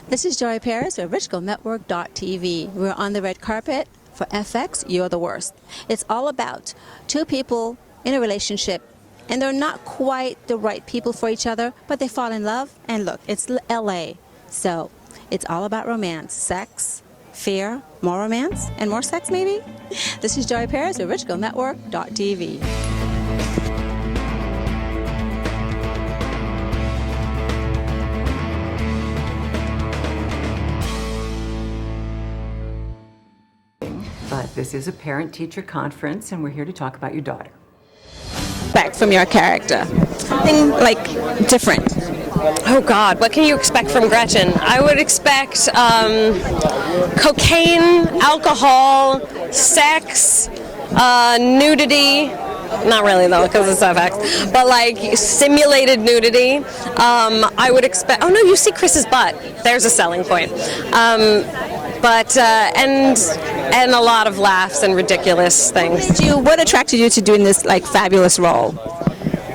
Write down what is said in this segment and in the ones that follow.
This is Joy Paris for Network.tv. We're on the red carpet for FX, You're the Worst. It's all about two people in a relationship, and they're not quite the right people for each other, but they fall in love, and look, it's LA. So it's all about romance, sex, fear, more romance, and more sex maybe? This is Joy Paris for Network.tv. But this is a parent-teacher conference, and we're here to talk about your daughter. Back from your character. Something like different. Oh God, what can you expect from Gretchen? I would expect cocaine, alcohol, sex, nudity. Not really though, because it's FX. But like simulated nudity. I would expect. Oh no, you see Chris's butt. There's a selling point. And a lot of laughs and ridiculous things. What attracted you to doing this like fabulous role?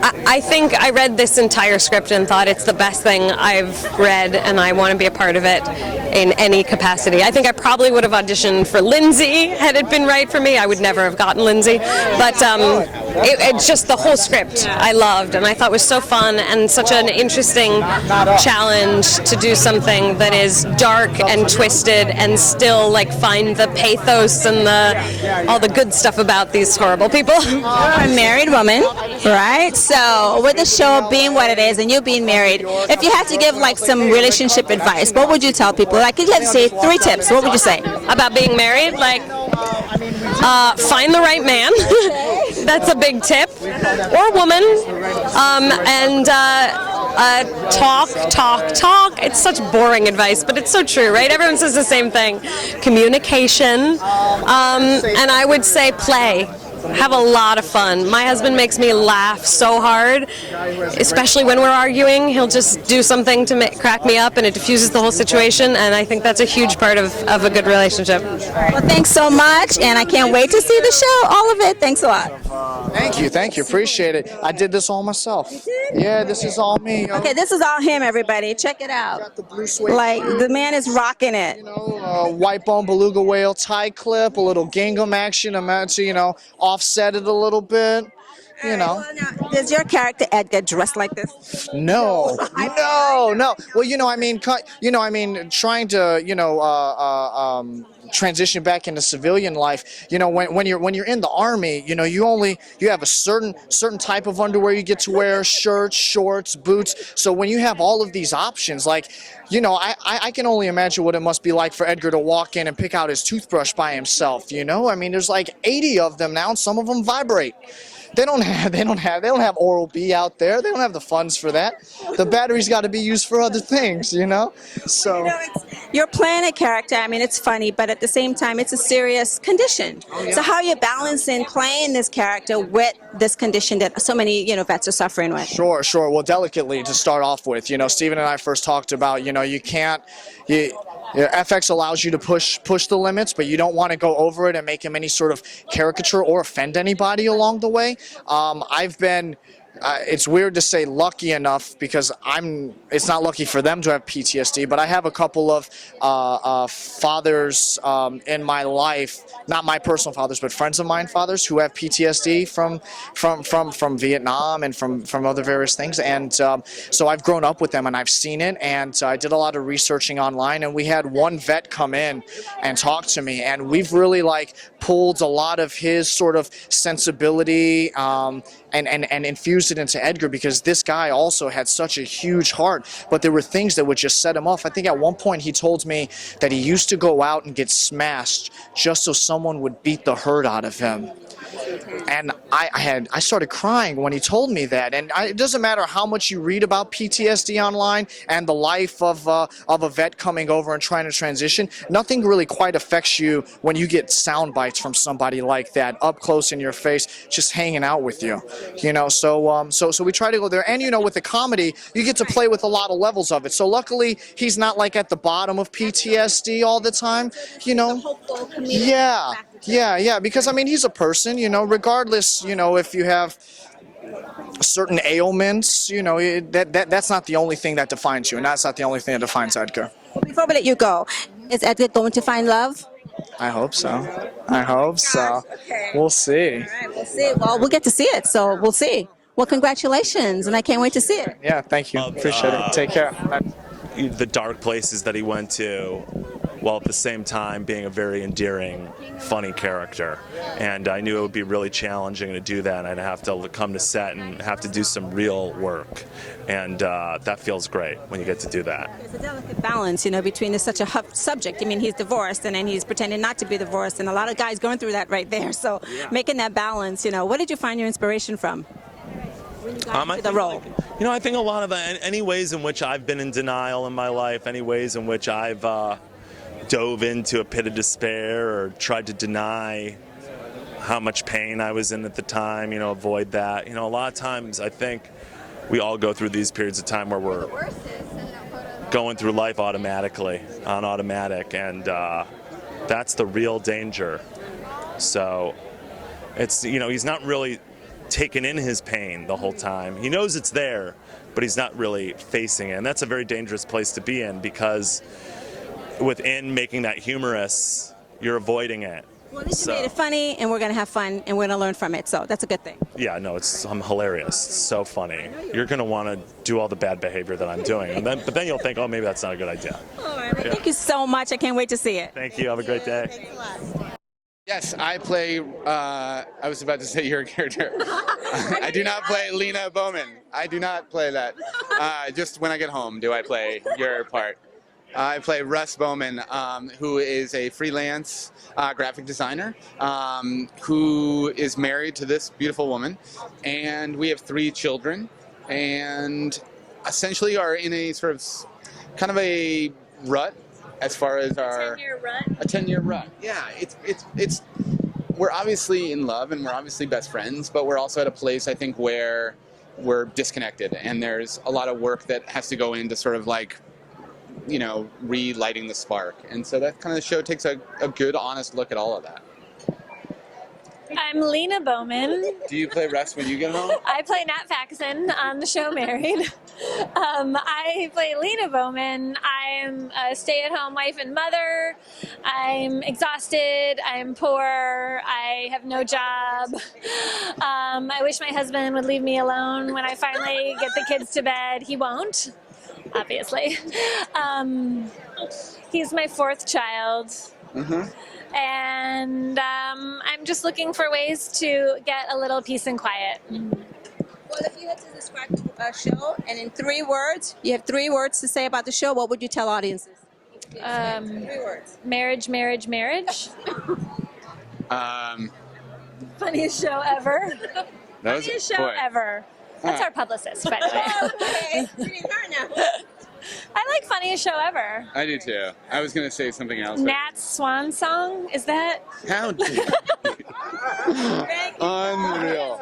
I think I read this entire script and thought it's the best thing I've read, and I want to be a part of it in any capacity. I think I probably would have auditioned for Lindsay had it been right for me. I would never have gotten Lindsay, but it's just the whole script I loved, and I thought was so fun and such an interesting challenge to do something that is dark and twisted and still like find the pathos and all the good stuff about these horrible people. I'm a married woman, right? So with the show being what it is and you being married, if you had to give like some relationship advice, what would you tell people? Like if you had to say 3 tips, what would you say? About being married? Like, find the right man. That's a big tip. Or woman. And talk. It's such boring advice, but it's so true, right? Everyone says the same thing. Communication. And I would say play. Have a lot of fun. My husband makes me laugh so hard, especially when we're arguing. He'll just do something to crack me up, and it diffuses the whole situation, and I think that's a huge part of a good relationship. Well, thanks so much, and I can't wait to see the show, all of it. Thanks a lot. Thank you, appreciate it. I did this all myself. Yeah, this is all me. Yo. Okay, this is all him, everybody. Check it out. Got the blue suede Like, shirt, the man is rocking it. white bone beluga whale tie clip, a little gingham action. I'm meant to, offset it a little bit. Well, now, does your character Ed get dressed like this? No. Well, trying to, transition back into civilian life. When you're in the army, you have a certain type of underwear you get to wear, shirts, shorts, boots. So when you have all of these options, like, I can only imagine what it must be like for Edgar to walk in and pick out his toothbrush by himself. There's like 80 of them now, and some of them vibrate. They don't have Oral-B out there. They don't have the funds for that. The battery's got to be used for other things, So You're playing a character. I mean, it's funny, but at the same time, it's a serious condition. Oh, yeah. So how are you balancing playing this character with this condition that so many, vets are suffering with? Sure. Well, delicately to start off with, Stephen and I first talked about, you can't. FX allows you to push the limits, but you don't want to go over it and make him any sort of caricature or offend anybody along the way. I've been, it's weird to say lucky enough because it's not lucky for them to have PTSD, but I have a couple of fathers in my life, not my personal fathers, but friends of mine fathers who have PTSD from Vietnam and from other various things. And so I've grown up with them and I've seen it, and I did a lot of researching online, and we had one vet come in and talk to me, and we've really pulled a lot of his sort of sensibility and infused it into Edgar, because this guy also had such a huge heart, but there were things that would just set him off. I think at one point he told me that he used to go out and get smashed just so someone would beat the hurt out of him. And I started crying when he told me that. And it doesn't matter how much you read about PTSD online and the life of a vet coming over and trying to transition, nothing really quite affects you when you get sound bites from somebody like that up close in your face, just hanging out with you. So we try to go there. And with the comedy, you get to play with a lot of levels of it. So luckily, he's not at the bottom of PTSD all the time. Yeah, because he's a person, regardless, if you have certain ailments. You know, that's not the only thing that defines you, and that's not the only thing that defines Edgar. Before we let you go, is Edgar going to find love? I hope so. I hope so. We'll see. All right, we'll see. Well, we'll get to see it, so we'll see. Well, congratulations, and I can't wait to see it. Yeah, thank you. Appreciate it. Take care. The dark places that he went to, while at the same time being a very endearing, funny character. And I knew it would be really challenging to do that, and I'd have to come to set and have to do some real work. And that feels great when you get to do that. It's a delicate balance, you know, between such a subject. I mean, he's divorced, and then he's pretending not to be divorced, and a lot of guys going through that right there. So making that balance, you know, what did you find your inspiration from? When you got into the role? You know, I think a lot of any ways in which I've been in denial in my life, any ways in which I've dove into a pit of despair or tried to deny how much pain I was in at the time, you know, avoid that. You know, a lot of times I think we all go through these periods of time where we're going through life automatically, on automatic, and that's the real danger. So it's, you know, he's not really taking in his pain the whole time. He knows it's there, but he's not really facing it, and that's a very dangerous place to be in, because within making that humorous, you're avoiding it. Well, at least you made it funny, and we're going to have fun, and we're going to learn from it, so that's a good thing. Yeah, no, I'm hilarious. It's so funny. You're going to want to do all the bad behavior that I'm doing, but then you'll think, oh, maybe that's not a good idea. All right, thank you so much. I can't wait to see it. Thank you. Have a great day. Thanks a lot. Yes, I play, I was about to say your character. I do not play Lena Bowman. I do not play that. Just when I get home do I play your part. I play Russ Bowman, who is a freelance graphic designer who is married to this beautiful woman. And we have 3 children and essentially are in a sort of kind of a rut as far as our... 10-year rut? A 10-year rut. Yeah, it's we're obviously in love and we're obviously best friends, but we're also at a place, I think, where we're disconnected, and there's a lot of work that has to go into sort of like, you know, relighting the spark. And so that kind of show takes a good, honest look at all of that. I'm Lena Bowman. Do you play Russ when you get home? I play Nat Faxon on the show Married. I play Lena Bowman. I'm a stay-at-home wife and mother. I'm exhausted. I'm poor. I have no job. I wish my husband would leave me alone when I finally get the kids to bed. He won't, obviously. He's my 4th child. Mm-hmm. And I'm just looking for ways to get a little peace and quiet. Well, if you had to describe the show, and in 3 words, you have 3 words to say about the show, what would you tell audiences? 3 words. Marriage, marriage, marriage. Funniest show ever. Funniest show ever. That's our publicist, by the way. Okay, we need her now. I like funniest show ever. I do too. I was going to say something else. Nat's Swan Song, is that? How dare you? Unreal.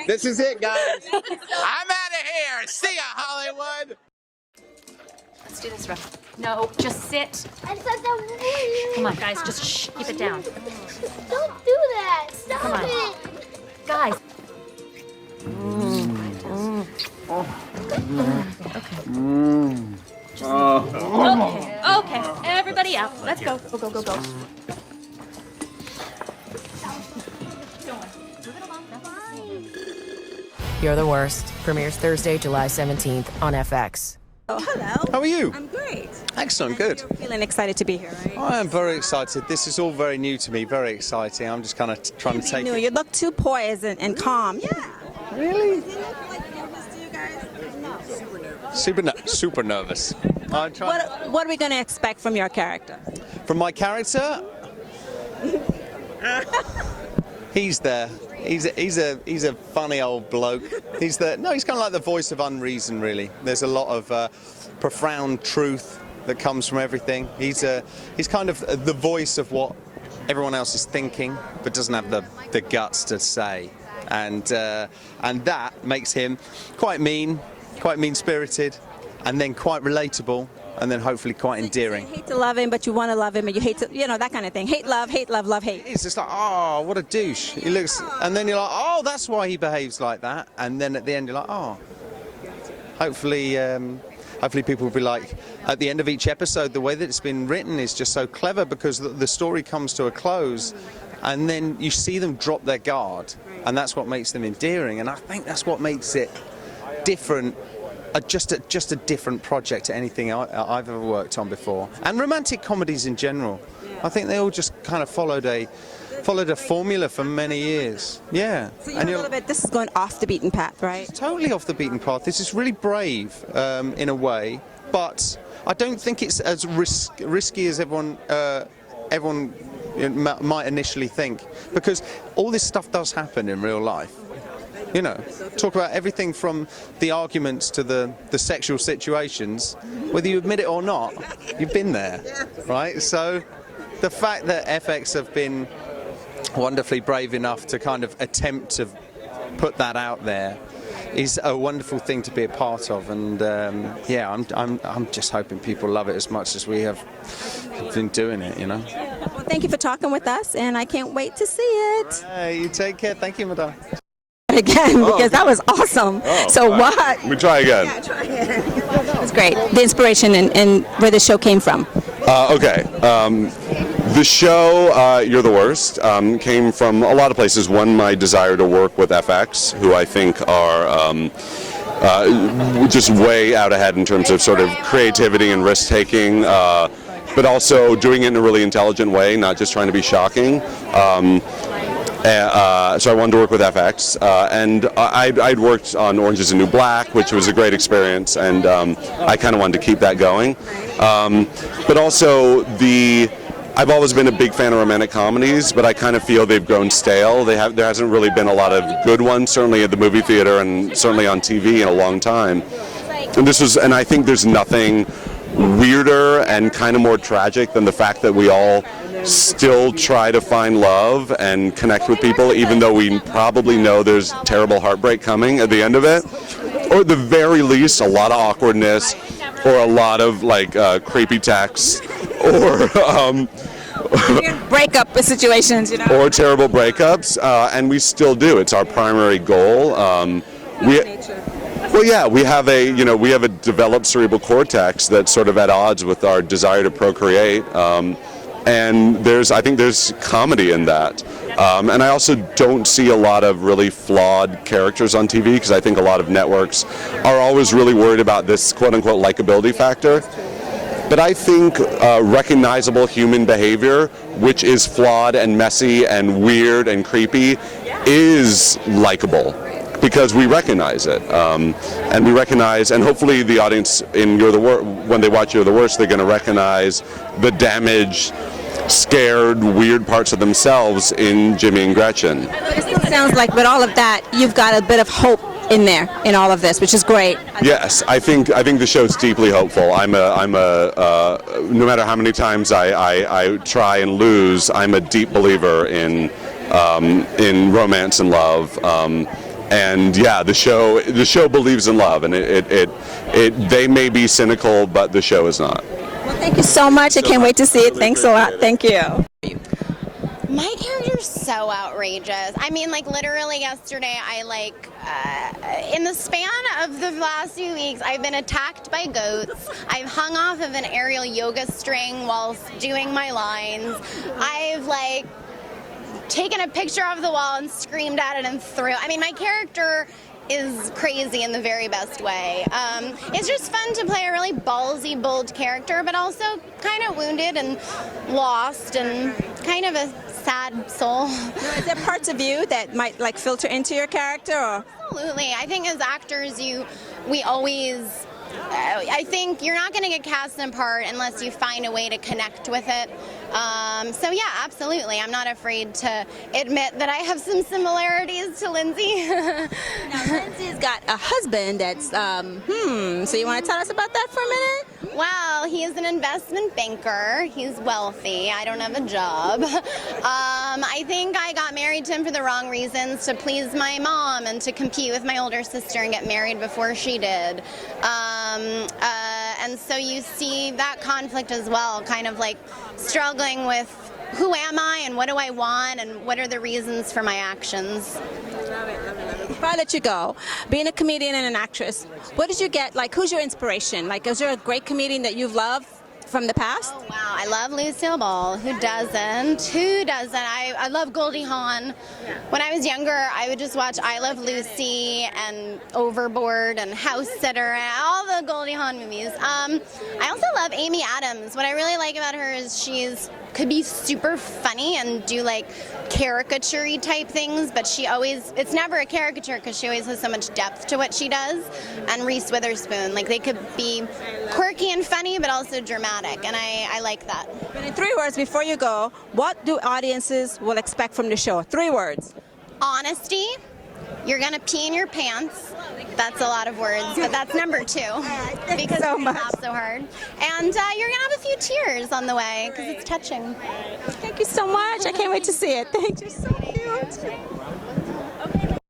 This is it, guys. I'm out of here. See ya, Hollywood. Let's do this, Ruff. No, just sit. Come on, guys, just shh, keep it down. Don't do that. Stop Come on. it. Guys. Okay, everybody out. Let's go. Go. You're the Worst premieres Thursday, July 17th on FX. Oh, hello. How are you? I'm great. Excellent, good. You're feeling excited to be here, right? I am very excited. This is all very new to me, very exciting. I'm just kind of trying to take You it. You look too poised and calm. Yeah. Really? Does he look like nervous to you guys? No. Super nervous. I'm trying What are we going to expect from your character? From my character, he's there. He's a funny old bloke. He's kind of like the voice of unreason, really. There's a lot of profound truth that comes from everything. He's kind of the voice of what everyone else is thinking, but doesn't have the guts to say. And that makes him quite mean-spirited, and then quite relatable, and then hopefully quite endearing. You hate to love him, but you want to love him, and you hate to, that kind of thing. Hate, love, love, hate. It's just like, oh, what a douche. He looks, and then you're like, oh, that's why he behaves like that. And then at the end, you're like, oh. Hopefully people will be like, at the end of each episode, the way that it's been written is just so clever because the story comes to a close, and then you see them drop their guard, and that's what makes them endearing. And I think that's what makes it different. Just a different project to anything I've ever worked on before. And romantic comedies in general, I think they all just kind of followed a formula for many years. Yeah. So you're a little bit, this is going off the beaten path, right? It's totally off the beaten path. This is really brave in a way, but I don't think it's as risky as everyone might initially think, because all this stuff does happen in real life. You know, talk about everything from the arguments to the sexual situations. Whether you admit it or not, you've been there, right? So the fact that FX have been wonderfully brave enough to kind of attempt to put that out there is a wonderful thing to be a part of. And yeah, I'm just hoping people love it as much as we have been doing it, you know. Well, thank you for talking with us, and I can't wait to see it. Hey, you take care. Thank you, madame. Again, because that was awesome. So what? Let me try again. Yeah, try again. It was great. The inspiration and where the show came from. Okay. The show, You're the Worst, came from a lot of places. One, my desire to work with FX, who I think are just way out ahead in terms of sort of creativity and risk-taking, but also doing it in a really intelligent way, not just trying to be shocking. So I wanted to work with FX, and I'd worked on Orange is the New Black, which was a great experience, and I kind of wanted to keep that going. But also, I've always been a big fan of romantic comedies, but I kind of feel they've grown stale. There hasn't really been a lot of good ones, certainly at the movie theater and certainly on TV in a long time. And I think there's nothing weirder and kind of more tragic than the fact that we all still try to find love and connect with people, even though we probably know there's terrible heartbreak coming at the end of it, or at the very least a lot of awkwardness, or a lot of like creepy texts, or breakup situations, you know, or terrible breakups, and we still do. It's our primary goal. Well, yeah, we have a developed cerebral cortex that's sort of at odds with our desire to procreate. And I think there's comedy in that. And I also don't see a lot of really flawed characters on TV, because I think a lot of networks are always really worried about this quote-unquote likability factor. But I think recognizable human behavior, which is flawed and messy and weird and creepy, is likable, because we recognize it, and we recognize, and hopefully the audience in when they watch You're the Worst, they're going to recognize the damaged, scared, weird parts of themselves in Jimmy and Gretchen. It sounds like, with all of that, you've got a bit of hope in there in all of this, which is great. Yes, I think the show's deeply hopeful. No matter how many times I try and lose, I'm a deep believer in romance and love. And yeah, the show believes in love, and they may be cynical, but the show is not. Well, thank you so much. I can't wait to see it. Thanks a lot. Thank you. My character's so outrageous. I mean, like, literally yesterday, in the span of the last few weeks, I've been attacked by goats. I've hung off of an aerial yoga string whilst doing my lines. I've, taken a picture of the wall and screamed at it and threw. I mean, my character is crazy in the very best way. It's just fun to play a really ballsy, bold character, but also kind of wounded and lost and kind of a sad soul. Is there parts of you that might filter into your character? Or? Absolutely. I think as actors, we always. I think you're not going to get cast in a part unless you find a way to connect with it. So yeah, absolutely. I'm not afraid to admit that I have some similarities to Lindsay. Now, Lindsay's got a husband that's, so you want to tell us about that for a minute? Well, he is an investment banker. He's wealthy. I don't have a job. I think I got married to him for the wrong reasons, to please my mom and to compete with my older sister and get married before she did. and so you see that conflict as well, kind of like struggling with who am I and what do I want and what are the reasons for my actions. Before I let you go, being a comedian and an actress, what did you get, like who's your inspiration? Like is there a great comedian that you've loved from the past? Oh wow, I love Lucille Ball. Who doesn't? Who doesn't? I love Goldie Hawn. When I was younger, I would just watch I Love Lucy and Overboard and House Sitter and all the Goldie Hawn movies. I also love Amy Adams. What I really like about her is could be super funny and do like caricature-y type things, but it's never a caricature because she always has so much depth to what she does. And Reese Witherspoon, like they could be quirky and funny but also dramatic, and I like that. But in 3 words before you go, what do audiences will expect from the show? 3 words. Honesty. You're gonna pee in your pants. That's a lot of words, but that's number 2 because so it's not so hard. And you're gonna have a few tears on the way because it's touching. Thank you so much. I can't wait to see it. Thank you. So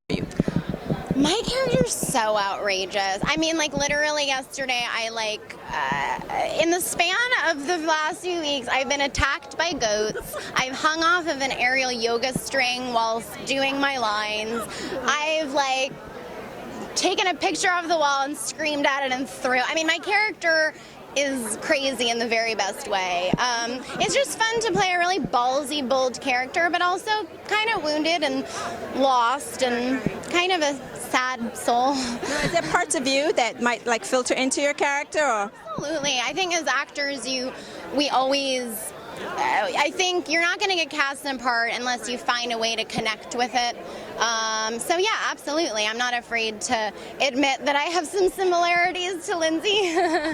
cute. My character's so outrageous. I mean, like literally yesterday, in the span of the last few weeks, I've been attacked by goats. I've hung off of an aerial yoga string whilst doing my lines. I've taken a picture of the wall and screamed at it and threw. I mean, my character is crazy in the very best way. It's just fun to play a really ballsy, bold character, but also kind of wounded and lost and kind of a sad soul. Is there parts of you that might filter into your character? Or? Absolutely. I think as actors, I think you're not going to get cast in part unless you find a way to connect with it. So yeah, absolutely. I'm not afraid to admit that I have some similarities to Lindsay. Now,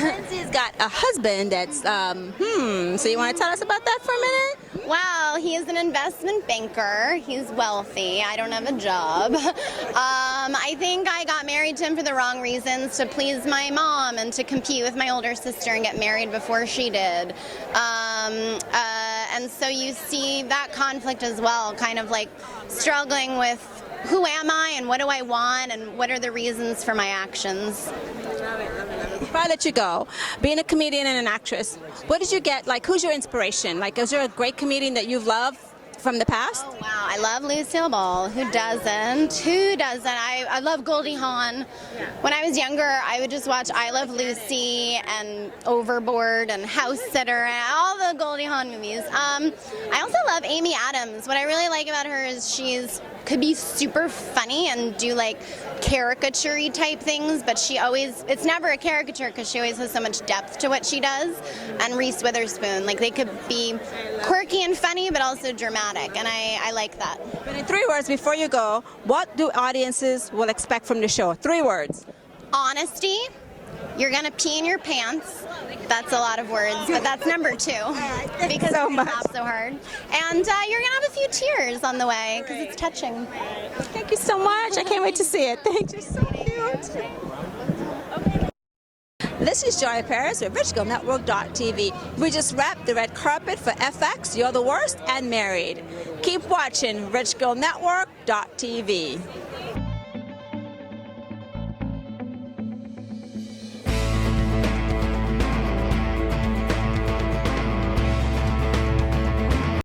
Lindsay's got a husband that's, so you want to tell us about that for a minute? Well, he is an investment banker. He's wealthy. I don't have a job. I think I got married to him for the wrong reasons, to please my mom and to compete with my older sister and get married before she did. And so you see that conflict as well, kind of like struggling with who am I and what do I want and what are the reasons for my actions. Before I let you go, being a comedian and an actress, what did you get, who's your inspiration? Is there a great comedian that you've loved from the past? Oh wow, I love Lucille Ball. Who doesn't? Who doesn't? I love Goldie Hawn. When I was younger, I would just watch I Love Lucy and Overboard and House Sitter and all the Goldie Hawn movies. I also love Amy Adams. What I really like about her is could be super funny and do caricature-y type things, but it's never a caricature because she always has so much depth to what she does. And Reese Witherspoon, they could be quirky and funny but also dramatic, and I like that. But in 3 words before you go, what do audiences will expect from the show? 3 words. Honesty. You're gonna pee in your pants. That's a lot of words, but that's number 2 because so it's not so hard. And you're gonna have a few tears on the way because it's touching. Thank you so much. I can't wait to see it. Thank you. So cute. This is Joy Paris with RichGirlNetwork.tv. We just wrapped the red carpet for FX, You're the Worst, and Married. Keep watching RichGirlNetwork.tv.